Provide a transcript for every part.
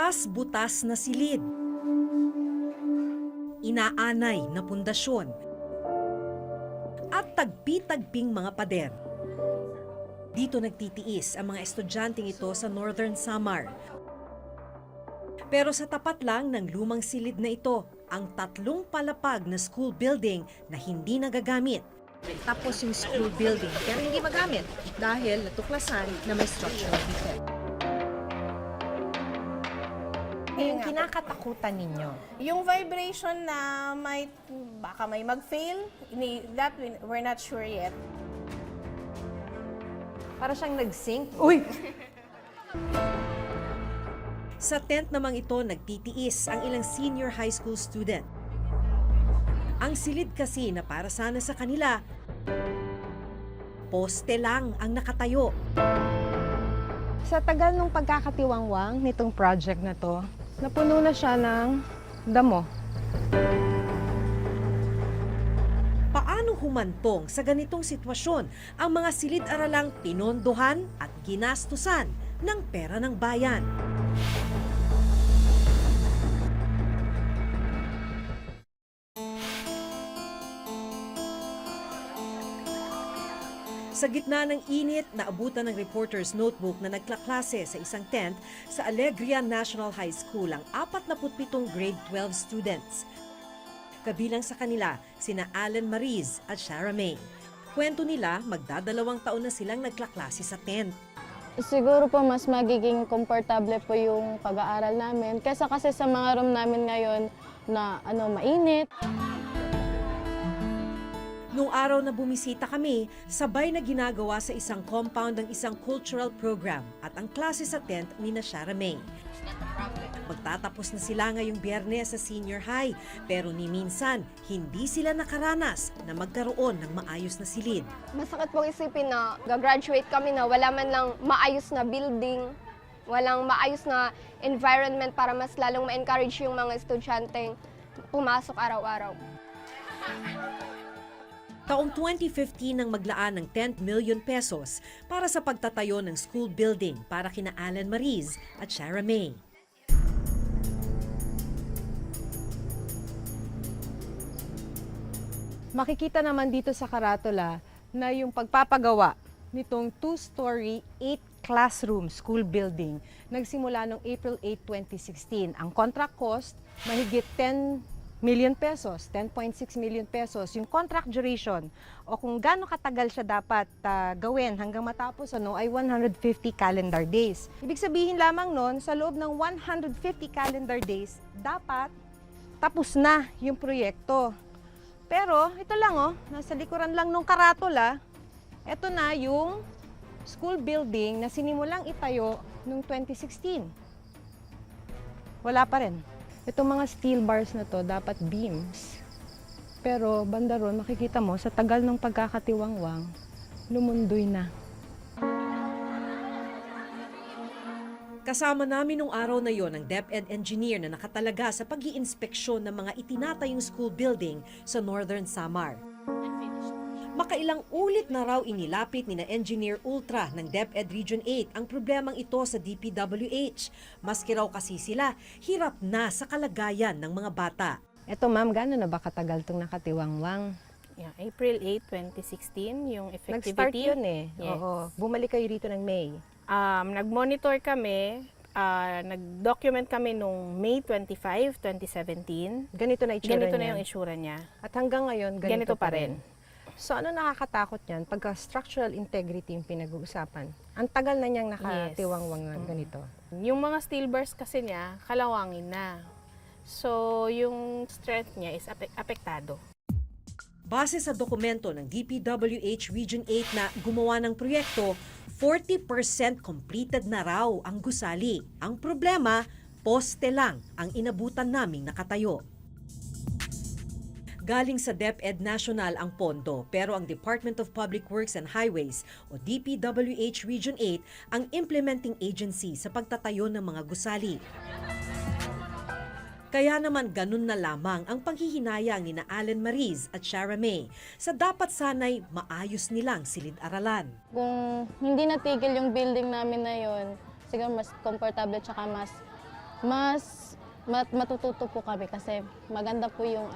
Butas-butas na silid. Inaanay na pundasyon. At tagpi-tagping mga pader. Dito nagtitiis ang mga estudyanteng ito sa Northern Samar. Pero sa tapat lang ng lumang silid na ito, ang 3 palapag na school building na hindi nagagamit. Tapos yung school building, pero hindi magamit dahil natuklasan na may structural defect. Yung kinakatakutan ninyo, Yung vibration na baka may mag-fail, that we're not sure yet. para siyang nag-sync. Uy! Sa tent namang ito nagtitiis ang ilang senior high school student. Ang silid kasi na para sana sa kanila, poste lang ang nakatayo. Sa tagal ng pagkakatiwangwang nitong project na to, napuno na siya ng damo. Paano humantong sa ganitong sitwasyon ang mga silid-aralang pinondohan at ginastusan ng pera ng bayan? Sa gitna ng init, naabutan ng reporter's notebook na nagklaklase sa isang tent sa Alegria National High School ang 47 grade 12 students. Kabilang sa kanila, sina Allen Mariz at Shara May. Kwento nila, magdadalawang taon na silang nagklaklase sa tent. Siguro po mas magiging komportable po yung pag-aaral namin kaysa kasi sa mga room namin ngayon na mainit. Noong araw na bumisita kami, sabay na ginagawa sa isang compound ang isang cultural program at ang klase sa tent ni na Shara May. Magtatapos na sila ngayong Biyernes sa senior high, pero ni minsan, hindi sila nakaranas na magkaroon ng maayos na silid. Masakit pong isipin na gagraduate kami na wala man lang maayos na building, walang maayos na environment para mas lalong ma-encourage yung mga estudyanteng pumasok araw-araw. Taong 2015 nang maglaan ng 10 million pesos para sa pagtatayo ng school building para kina Allen Mariz at Shara May. Makikita naman dito sa karatula na yung pagpapagawa nitong 2-story, 8-classroom school building nagsimula noong April 8, 2016. Ang contract cost, mahigit 10 million pesos, 10.6 million pesos. Yung contract duration o kung gaano katagal siya dapat gawin hanggang matapos ay 150 calendar days. Ibig sabihin lamang nun, sa loob ng 150 calendar days, dapat tapos na yung proyekto. Pero ito lang nasa likuran lang nung karatula, ito na yung school building na sinimulang itayo noong 2016. Wala pa rin. Itong mga steel bars na to, dapat beams. Pero banda ron, makikita mo, sa tagal ng pagkakatiwangwang, lumundoy na. Kasama namin nung araw na yon ang DepEd engineer na nakatalaga sa pag-iinspeksyon ng mga itinatayong school building sa Northern Samar. Makailang ulit na raw inilapit ni na Engineer Ultra ng DepEd Region 8 ang problemang ito sa DPWH. Maski raw kasi sila, hirap na sa kalagayan ng mga bata. Eto ma'am, gano'n na ba katagal itong nakatiwangwang? Yeah, April 8, 2016, yung effectivity. Nag-start yun eh. Yes. Oo. Bumalik kayo rito ng May. Nag-monitor kami, nag-document kami nung May 25, 2017. Ganito na itsura Ganito na niya. yung itsura niya. At hanggang ngayon, ganito, Ganito pa rin. So ano nakakatakot yan? Pagka structural integrity yung pinag-uusapan. Ang tagal na niyang nakatiwangwang na ganito. Yung mga steel bars kasi niya, kalawangin na. So, yung strength niya is apektado. Base sa dokumento ng DPWH Region 8 na gumawa ng proyekto, 40% completed na raw ang gusali. Ang problema, poste lang ang inabutan naming nakatayo. Galing sa DepEd National ang pondo, pero ang Department of Public Works and Highways o DPWH Region 8 ang implementing agency sa pagtatayo ng mga gusali. Kaya naman ganun na lamang ang panghihinayang ni na Allen Mariz at Shara May sa dapat sanay maayos nilang silid-aralan. Kung hindi natigil yung building namin na yun, siguro mas komportable tsaka mas mas matututo po kami kasi maganda po yung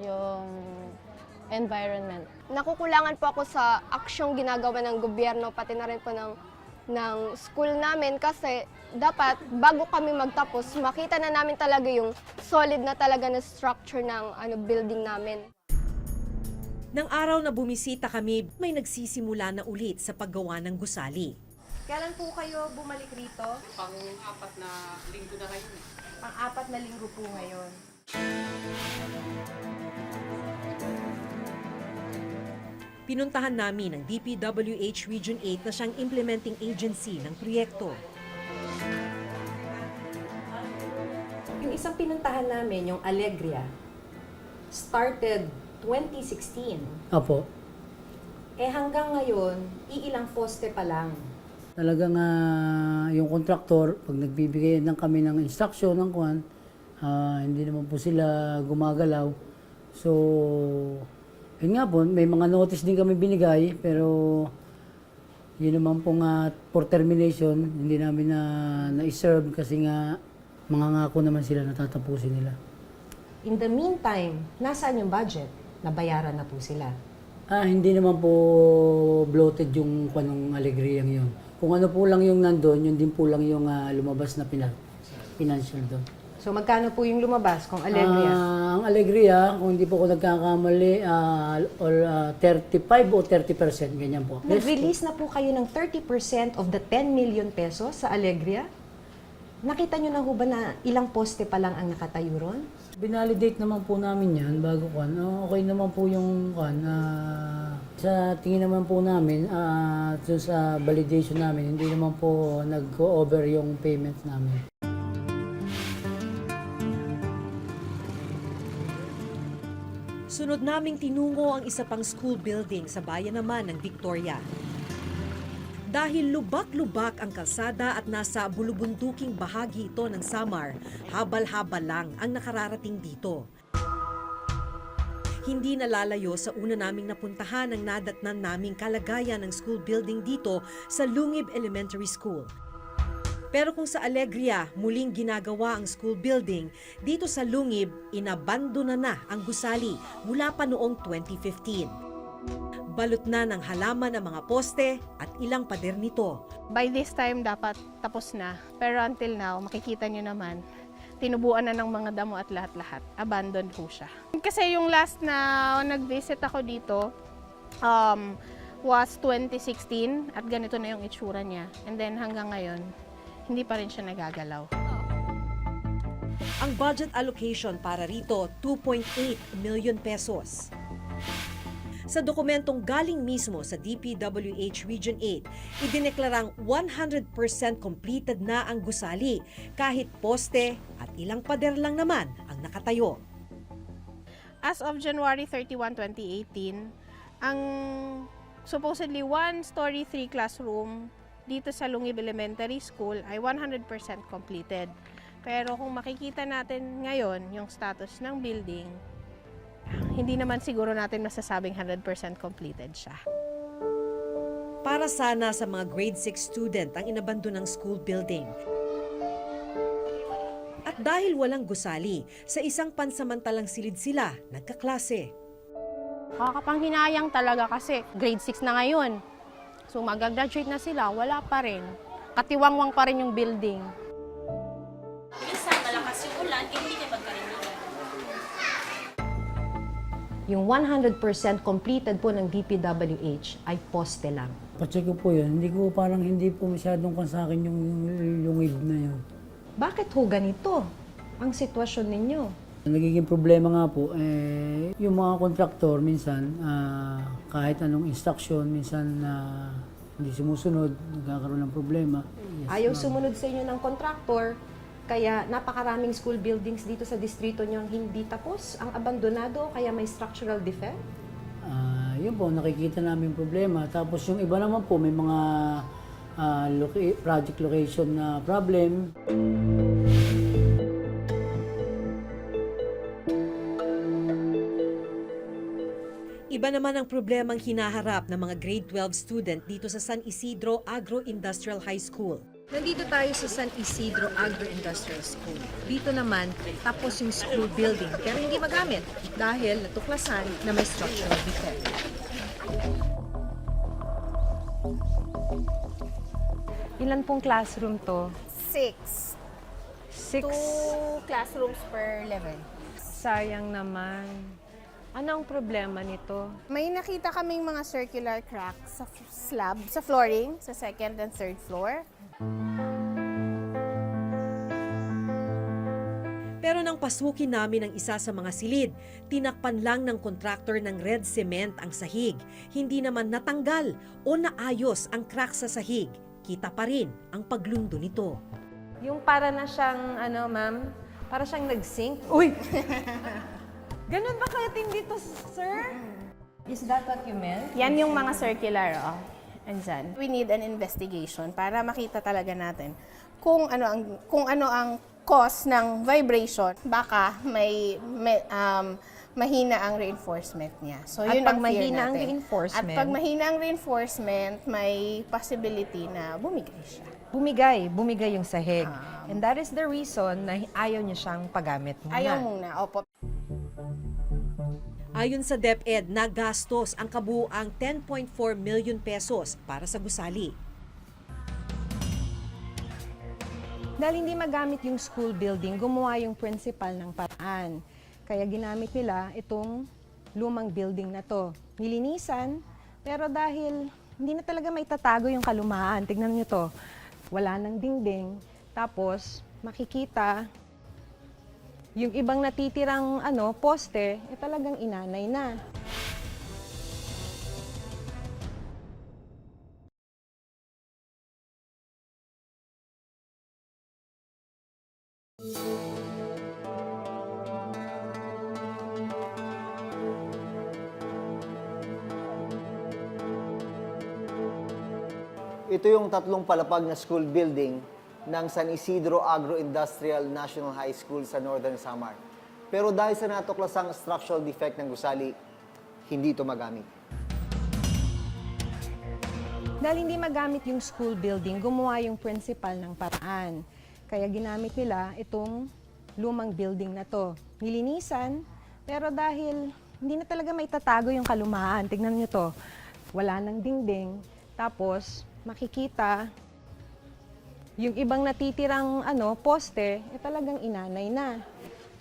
yung environment. Nakukulangan po ako sa aksyong ginagawa ng gobyerno, pati na rin po ng school namin kasi dapat bago kami magtapos, makita na namin talaga yung solid na talaga na structure ng building namin. Nang araw na bumisita kami, may nagsisimula na ulit sa paggawa ng gusali. Kailan po kayo bumalik rito? Pang-apat na linggo na ngayon. Pang-4 na linggo po ngayon. Pinuntahan namin ang DPWH Region 8 na siyang implementing agency ng proyekto. Yung isang pinuntahan namin, yung Alegria, started 2016. Opo. Hanggang ngayon, iilang poste pa lang. Talagang yung kontraktor, pag nagbibigay ng kami ng instruction ng kuwan, hindi naman po sila gumagalaw. So, yun nga po, may mga notice din kami binigay, pero yun naman po nga for termination, hindi namin na-serve kasi nga mangangako naman sila na tatapusin nila. In the meantime, nasaan yung budget? Nabayaran na po sila. Hindi naman po bloated yung kanong Alegriyang yun. Kung ano po lang yung nandun, yun din po lang yung lumabas na financial doon. So magkano po yung lumabas kung Alegria? Ang Alegria, kung hindi po ako nagkakamali, 35 o 30%, ganyan po. Nag-release na po kayo ng 30% of the 10 million pesos sa Alegria? Nakita nyo na ho ba na ilang poste pa lang ang nakatayo ron? Binalidate naman po namin yan bago kan. Okay naman po yung kan. Sa tingin naman po namin, sa validation namin, hindi naman po nag-over yung payment namin. Sunod naming tinungo ang isa pang school building sa bayan naman ng Victoria. Dahil lubak-lubak ang kalsada at nasa bulubunduking bahagi ito ng Samar, habal-habal lang ang nakararating dito. Hindi nalalayo sa una naming napuntahan ang nadatnan naming kalagayan ng school building dito sa Lungib Elementary School. Pero kung sa Alegria muling ginagawa ang school building, dito sa Lungib, inabandona na ang gusali mula pa noong 2015. Balot na ng halaman ang mga poste at ilang pader nito. By this time, dapat tapos na. Pero until now, makikita nyo naman, tinubuan na ng mga damo at lahat-lahat. Abandoned po siya. Kasi yung last na nag-visit ako dito was 2016 at ganito na yung itsura niya. And then hanggang ngayon, hindi pa rin siya nagagalaw. Ang budget allocation para rito, 2.8 million pesos. Sa dokumentong galing mismo sa DPWH Region 8, idineklarang 100% completed na ang gusali kahit poste at ilang pader lang naman ang nakatayo. As of January 31, 2018, ang supposedly one-story, 3 classroom dito sa Lungib Elementary School ay 100% completed. Pero kung makikita natin ngayon yung status ng building, hindi naman siguro natin masasabing 100% completed siya. Para sana sa mga grade 6 student ang inabandon ng school building. At dahil walang gusali, sa isang pansamantalang silid sila nagkaklase. Kakapanghinayang talaga kasi grade 6 na ngayon. So mag-graduate na sila, wala pa rin. Katiwangwang pa rin yung building. Minsan malakas yung ulan, hindi niya magkarinigan. Yung 100% completed po ng DPWH ay poste lang. Pacheck ko po yun, hindi po masyadong kan sa akin yung ib na yun. Bakit ho ganito ang sitwasyon ninyo? Nagiging problema nga po, yung mga kontraktor minsan, kahit anong instruction, minsan hindi sumusunod, nagkakaroon ng problema. Yes, Ayaw ma'am. sumunod sa inyo ng kontraktor, kaya napakaraming school buildings dito sa distrito nyo ang hindi tapos, ang abandonado, kaya may structural defect? Yun po, nakikita namin problema. Tapos yung iba naman po, may mga project location na problem. Iba naman ang problemang hinaharap ng mga grade 12 student dito sa San Isidro Agro-Industrial High School. Nandito tayo sa San Isidro Agro-Industrial School. Dito naman, tapos yung school building, pero hindi magamit dahil natuklasan na may structural defect. Ilan pong classroom to? 6. 6. 2 classrooms per level. Sayang naman. Ano ang problema nito? May nakita kaming mga circular cracks sa slab, sa flooring, sa second and third floor. Pero nang pasukin namin ang isa sa mga silid, tinakpan lang ng kontraktor ng red cement ang sahig. Hindi naman natanggal o naayos ang crack sa sahig. Kita pa rin ang paglundo nito. Yung para na siyang, ma'am, para siyang nag-sink. Uy! Ganun ba kaya tindi to, sir? Is that what you meant? Yan yung mga circular, andyan. We need an investigation para makita talaga natin kung ano ang cause ng vibration. Baka mahina ang reinforcement niya. So, At yun pag ang fear mahina ang natin. reinforcement? At pag mahina ang reinforcement, may possibility na bumigay siya. Bumigay yung sahig. And that is the reason na ayaw niya siyang paggamit muna. Ayaw muna, opo. Ayon sa DepEd, nagastos ang kabuuang 10.4 million pesos para sa gusali. Dahil hindi magamit yung school building, gumawa yung principal ng paraan. Kaya ginamit nila itong lumang building na to. Nilinisan, pero dahil hindi na talaga maitatago yung kalumaan. Tignan niyo to. Wala nang dingding. Tapos, makikita yung ibang natitirang poste, talagang inanay na. Ito yung tatlong palapag na school building ng San Isidro Agro-Industrial National High School sa Northern Samar. Pero dahil sa natuklasang structural defect ng gusali, hindi ito magamit. Dahil hindi magamit yung school building, gumawa yung principal ng paraan. Kaya ginamit nila itong lumang building na to. Nilinisan, pero dahil hindi na talaga maitatago yung kalumaan. Tignan niyo to. Wala nang dingding. Tapos, makikita yung ibang natitirang poste, talagang inanay na.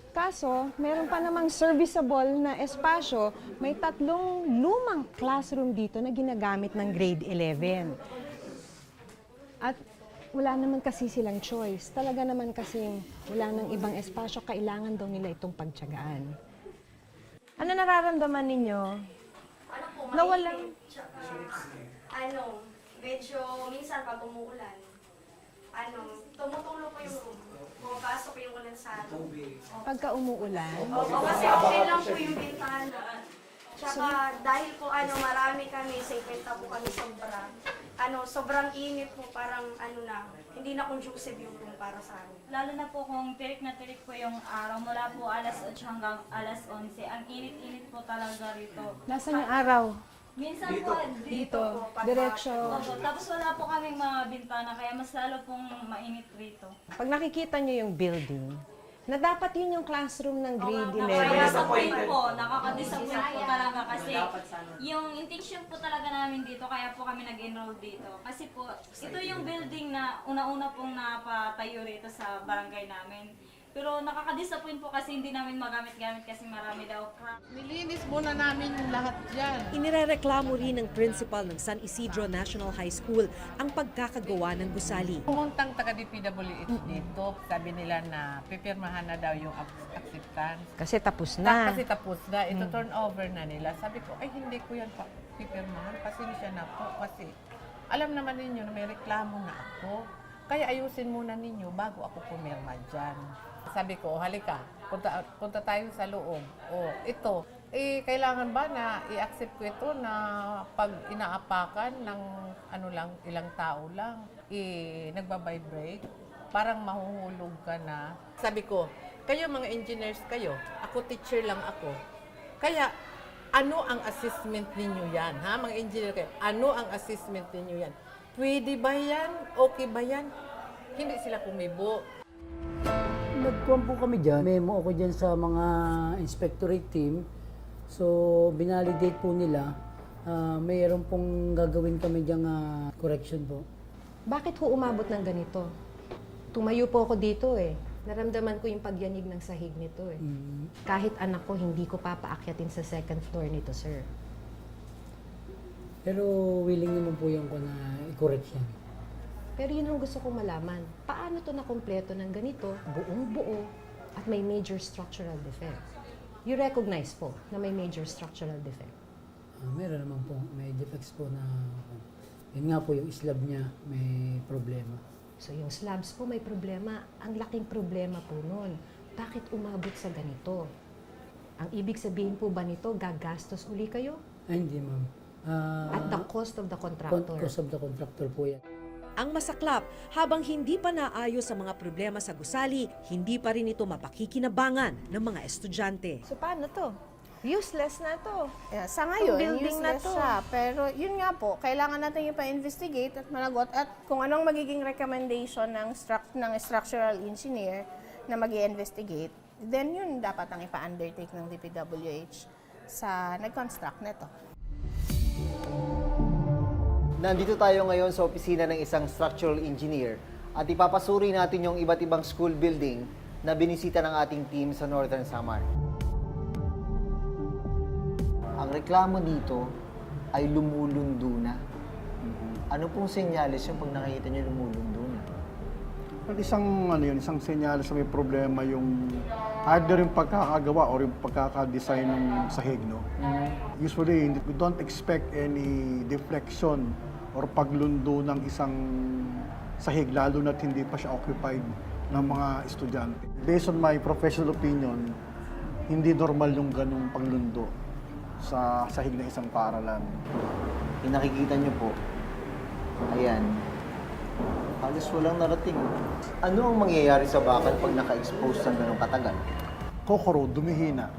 Kaso, meron pa namang serviceable na espasyo, may 3 lumang classroom dito na ginagamit ng grade 11. At wala naman kasi silang choice. Talaga naman kasing wala nang ibang espasyo, kailangan daw nila itong pagtiyagaan. Ano nararamdaman ninyo? Nawalang... Medyo minsan pag umuulan, tumutulo po yung room. Pumapasok yung ulan sa room. Pagka umuulan, Opo, kasi okay lang po yung bintana. Tsaka dahil po marami kami, 50 po kami sobrang init po, parang hindi na conducive yung room para sa amin. Lalo na po kung tirik na tirik po yung araw, mula po alas 8 hanggang alas 11. Ang init-init po talaga rito. nasaan yung araw? Minsan po dito po. Diretso. Opo, tapos wala po kaming mga bintana, kaya mas lalo pong mainit rito. Pag nakikita nyo yung building, na dapat yun yung classroom ng grade 11. Nakaka-disappoint po, nakaka-disappoint po talaga kasi yung intention po talaga namin dito, kaya po kami nag-enroll dito. Kasi po, ito yung building na una-una pong napatayo rito sa barangay namin. Pero nakaka-disappoint po kasi hindi namin magamit-gamit kasi marami daw crack. Nilinis muna namin yung lahat dyan. Inirereklamo rin ng principal ng San Isidro National High School ang pagkakagawa ng gusali. Pumuntang taga-DPWH dito, sabi nila na pipirmahan na daw yung acceptance. Kasi tapos na. Kasi tapos na, ito turn over na nila. Sabi ko, ay hindi ko yan pipirmahan. Pasensya na po kasi alam naman ninyo na may reklamo na ako. Kaya ayusin muna ninyo bago ako pumirma dyan. Sabi ko, halika, punta tayo sa loob. Ito, kailangan ba na i-accept ko ito na pag inaapakan ng ilang tao lang, nagbabibrate, parang mahuhulog ka na. Sabi ko, kayo mga engineers kayo, ako teacher lang ako. Kaya, ano ang assessment ninyo yan? Mga engineer kayo, ano ang assessment ninyo yan? Pwede ba yan? Okay ba yan? hindi sila kumibo. Nagkuhan po kami dyan. Memo ako dyan sa mga inspectorate team. So, binalidate po nila. Mayroon pong gagawin kami dyan correction po. Bakit ho umabot ng ganito? Tumayo po ako dito eh. Naramdaman ko yung pagyanig ng sahig nito eh. Kahit anak ko, hindi ko papaakyatin sa second floor nito, sir. Pero willing naman po yung ko na i-correct yan. Pero yun ang gusto kong malaman. Paano to nakumpleto ng ganito, buong-buo, at may major structural defect? You recognize po na may major structural defect. Meron naman po. May defects po na... Yun nga po, yung slab niya may problema. So yung slabs po may problema. Ang laking problema po nun. Bakit umabot sa ganito? Ang ibig sabihin po ba nito, gagastos uli kayo? Ay, hindi ma'am. At the cost of the contractor. Cost of the contractor po yan. Ang masaklap, habang hindi pa naayos sa mga problema sa gusali, hindi pa rin ito mapakikinabangan ng mga estudyante. So paano to? Useless na to. Yeah, sa ngayon, building na useless to. siya. Pero yun nga po, kailangan natin yung pa-investigate at managot at kung anong magiging recommendation ng structural engineer na mag-i-investigate, then yun dapat ang ipa-undertake ng DPWH sa nag-construct nito. Nandito tayo ngayon sa opisina ng isang structural engineer at ipapasuri natin yung iba't ibang school building na binisita ng ating team sa Northern Samar. Ang reklamo dito ay lumulundo na. Ano pong senyales yung pag nakikita niyo lumulundo na? Isang senyales na may problema yung either yung pagkakagawa or yung pagkakadesign ng sahig, no? Usually, we don't expect any deflection or paglundo ng isang sahig, lalo na't hindi pa siya occupied ng mga estudyante. Based on my professional opinion, hindi normal yung ganung paglundo sa sahig ng isang paaralan. Yung nakikita niyo po, ayan, halos walang narating. Ano ang mangyayari sa bakal pag naka-expose ng ganong katagal? Kokoro, dumihina.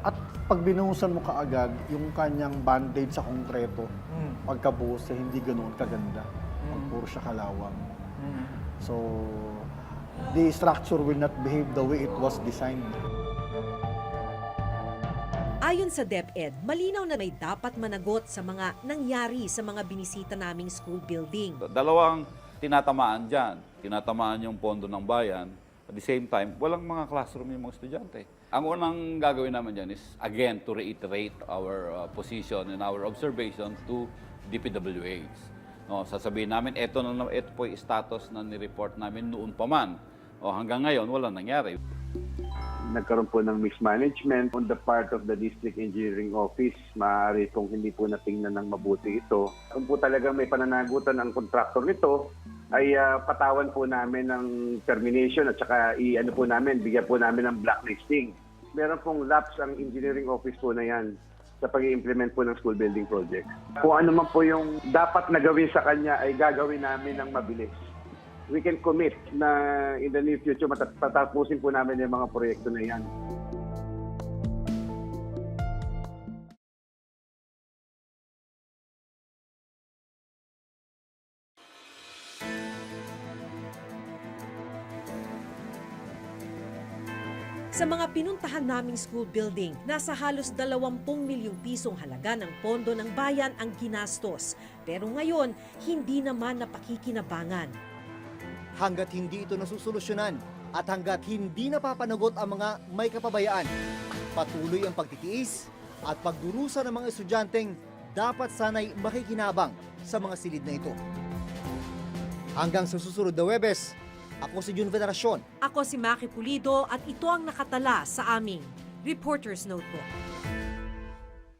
At pag binuhusan mo kaagad, yung kanyang band-aid sa konkreto, pagkabuhos siya, hindi ganoon kaganda. Pag puro siya kalawang. So, the structure will not behave the way it was designed. Ayon sa DepEd, malinaw na may dapat managot sa mga nangyari sa mga binisita naming school building. Dalawang tinatamaan dyan. Tinatamaan yung pondo ng bayan. At the same time, walang mga classroom yung mga estudyante. Ang unang gagawin naman dyan is, again, to reiterate our position and our observation to DPWH. No, sasabihin namin, ito po yung status na nireport namin noon pa man. O hanggang ngayon, walang nangyari. Nagkaroon po ng mismanagement on the part of the District Engineering Office. Maaari kung hindi po natingnan ng mabuti ito. Kung po talagang may pananagutan ang kontraktor nito, ay patawan po namin ng termination at saka bigyan po namin ng blacklisting. Meron pong lapse ang engineering office po na yan sa pag-i-implement po ng school building project. Kung ano man po yung dapat na gawin sa kanya ay gagawin namin ng mabilis. We can commit na in the near future matatapusin po namin yung mga proyekto na yan. Sa mga pinuntahan naming school building, nasa halos 20 milyong pisong halaga ng pondo ng bayan ang ginastos. Pero ngayon, hindi naman napakikinabangan. Hanggat hindi ito nasusolusyonan at hanggat hindi napapanagot ang mga may kapabayaan, patuloy ang pagtitiis at pagdurusa ng mga estudyanteng dapat sanay makikinabang sa mga silid na ito. Hanggang sa susunod na Huwebes, ako si Jun Veneracion. Ako si Maki Pulido at ito ang nakatala sa aming Reporter's Notebook.